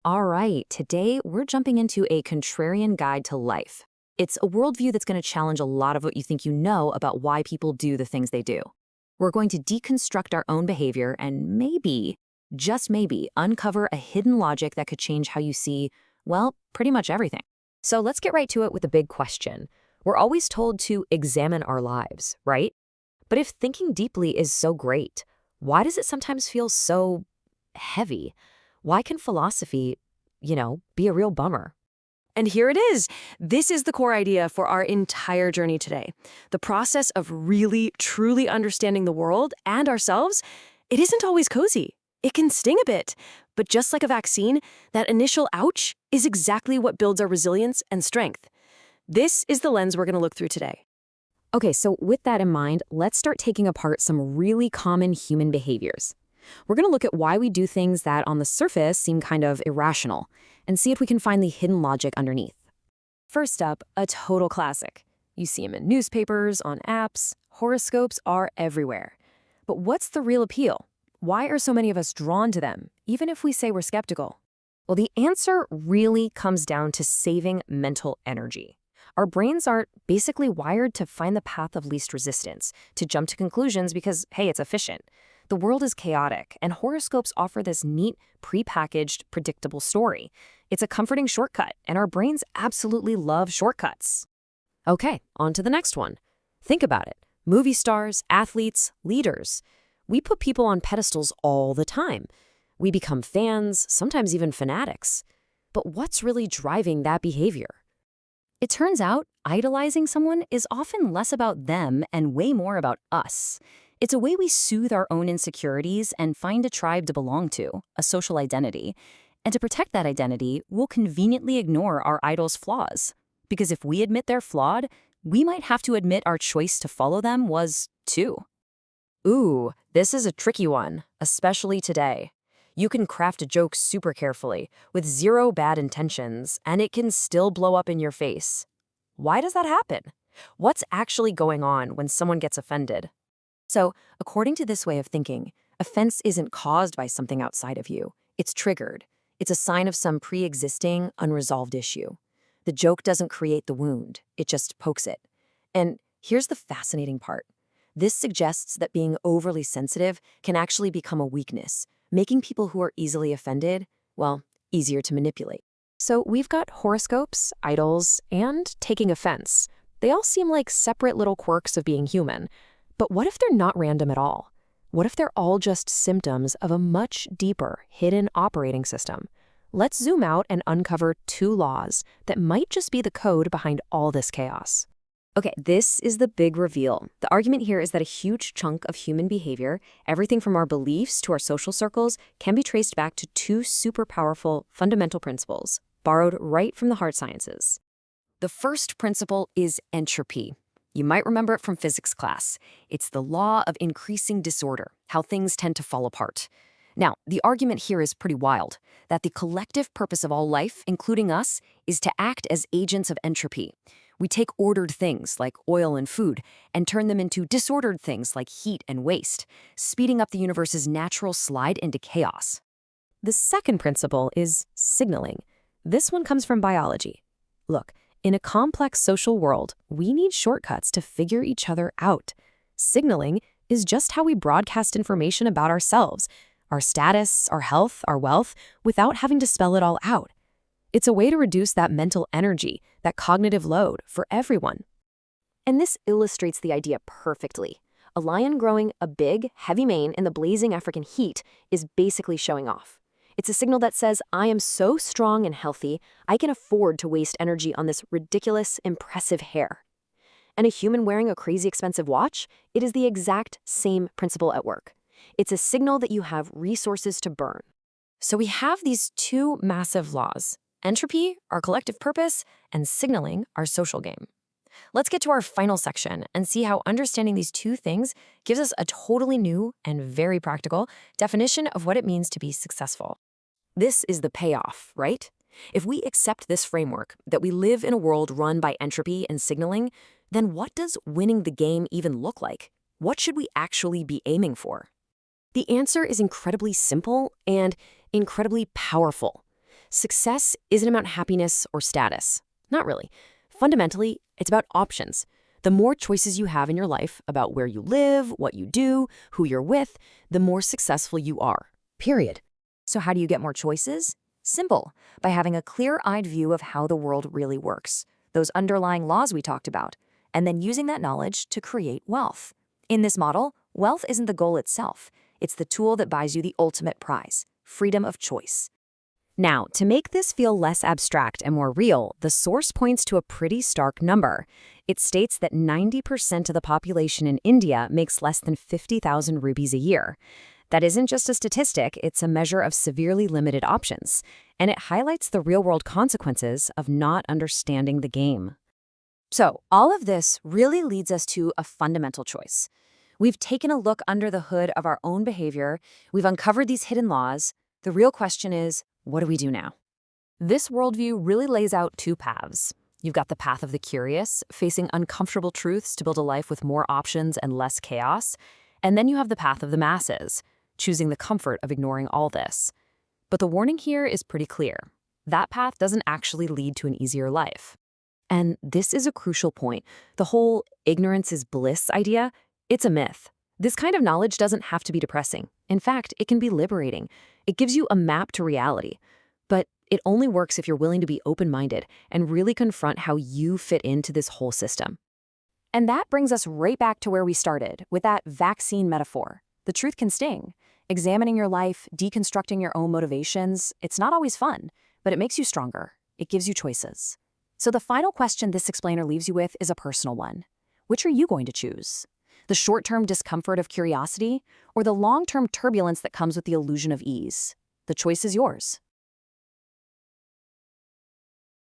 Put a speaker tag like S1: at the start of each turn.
S1: All right, today we're jumping into a contrarian guide to life. It's a worldview that's going to challenge a lot of what you think you know about why people do the things they do. We're going to deconstruct our own behavior and maybe, just maybe, uncover a hidden logic that could change how you see, well, pretty much everything. So let's get right to it with the big question. We're always told to examine our lives, right? But if thinking deeply is so great, why does it sometimes feel so heavy? Why can philosophy, be a real bummer?
S2: And here it is. This is the core idea for our entire journey today. The process of really, truly understanding the world and ourselves, it isn't always cozy. It can sting a bit. But just like a vaccine, that initial ouch is exactly what builds our resilience and strength. This is the lens we're going to look through today.
S1: Okay, so with that in mind, let's start taking apart some really common human behaviors. We're going to look at why we do things that on the surface seem kind of irrational and see if we can find the hidden logic underneath. First up, a total classic. You see them in newspapers, on apps, horoscopes are everywhere. But what's the real appeal? Why are so many of us drawn to them, even if we say we're skeptical? Well, the answer really comes down to saving mental energy. Our brains are basically wired to find the path of least resistance, to jump to conclusions because, hey, it's efficient. The world is chaotic, and horoscopes offer this neat, prepackaged, predictable story. It's a comforting shortcut, and our brains absolutely love shortcuts. Okay, on to the next one. Think about it. Movie stars, athletes, leaders. We put people on pedestals all the time. We become fans, sometimes even fanatics. But what's really driving that behavior? It turns out, idolizing someone is often less about them and way more about us. It's a way we soothe our own insecurities and find a tribe to belong to, a social identity. And to protect that identity, we'll conveniently ignore our idol's flaws. Because if we admit they're flawed, we might have to admit our choice to follow them was, too. Ooh, this is a tricky one, especially today. You can craft a joke super carefully, with zero bad intentions, and it can still blow up in your face. Why does that happen? What's actually going on when someone gets offended? So, according to this way of thinking, offense isn't caused by something outside of you. It's triggered. It's a sign of some pre-existing, unresolved issue. The joke doesn't create the wound. It just pokes it. And here's the fascinating part. This suggests that being overly sensitive can actually become a weakness, making people who are easily offended, well, easier to manipulate. So we've got horoscopes, idols, and taking offense. They all seem like separate little quirks of being human. But what if they're not random at all? What if they're all just symptoms of a much deeper, hidden operating system? Let's zoom out and uncover two laws that might just be the code behind all this chaos. Okay, this is the big reveal. The argument here is that a huge chunk of human behavior, everything from our beliefs to our social circles, can be traced back to two super powerful fundamental principles, borrowed right from the hard sciences. The first principle is entropy. You might remember it from physics class. It's the law of increasing disorder, how things tend to fall apart. Now, the argument here is pretty wild, that the collective purpose of all life, including us, is to act as agents of entropy. We take ordered things, like oil and food, and turn them into disordered things like heat and waste, speeding up the universe's natural slide into chaos. The second principle is signaling. This one comes from biology. Look, in a complex social world, we need shortcuts to figure each other out. Signaling is just how we broadcast information about ourselves, our status, our health, our wealth, without having to spell it all out. It's a way to reduce that mental energy, that cognitive load for everyone. And this illustrates the idea perfectly. A lion growing a big, heavy mane in the blazing African heat is basically showing off. It's a signal that says, I am so strong and healthy, I can afford to waste energy on this ridiculous, impressive hair. And a human wearing a crazy expensive watch, it is the exact same principle at work. It's a signal that you have resources to burn. So we have these two massive laws: entropy, our collective purpose, and signaling, our social game. Let's get to our final section and see how understanding these two things gives us a totally new and very practical definition of what it means to be successful. This is the payoff, right? If we accept this framework, that we live in a world run by entropy and signaling, then what does winning the game even look like? What should we actually be aiming for? The answer is incredibly simple and incredibly powerful. Success isn't about happiness or status. Not really. Fundamentally, it's about options. The more choices you have in your life about where you live, what you do, who you're with, the more successful you are. Period.
S3: So how do you get more choices? Simple, by having a clear-eyed view of how the world really works, those underlying laws we talked about, and then using that knowledge to create wealth. In this model, wealth isn't the goal itself. It's the tool that buys you the ultimate prize, freedom of choice.
S1: Now, to make this feel less abstract and more real, the source points to a pretty stark number. It states that 90% of the population in India makes less than 50,000 rupees a year. That isn't just a statistic, it's a measure of severely limited options, and it highlights the real-world consequences of not understanding the game.
S3: So, all of this really leads us to a fundamental choice. We've taken a look under the hood of our own behavior, we've uncovered these hidden laws. The real question is, what do we do now?
S1: This worldview really lays out two paths. You've got the path of the curious, facing uncomfortable truths to build a life with more options and less chaos. And then you have the path of the masses, choosing the comfort of ignoring all this. But the warning here is pretty clear. That path doesn't actually lead to an easier life. And this is a crucial point. The whole ignorance is bliss idea, it's a myth. This kind of knowledge doesn't have to be depressing. In fact, it can be liberating. It gives you a map to reality. But it only works if you're willing to be open-minded and really confront how you fit into this whole system.
S3: And that brings us right back to where we started, with that vaccine metaphor. The truth can sting. Examining your life, deconstructing your own motivations, it's not always fun, but it makes you stronger. It gives you choices. So the final question this explainer leaves you with is a personal one. Which are you going to choose? The short-term discomfort of curiosity, or the long-term turbulence that comes with the illusion of ease? The choice is yours.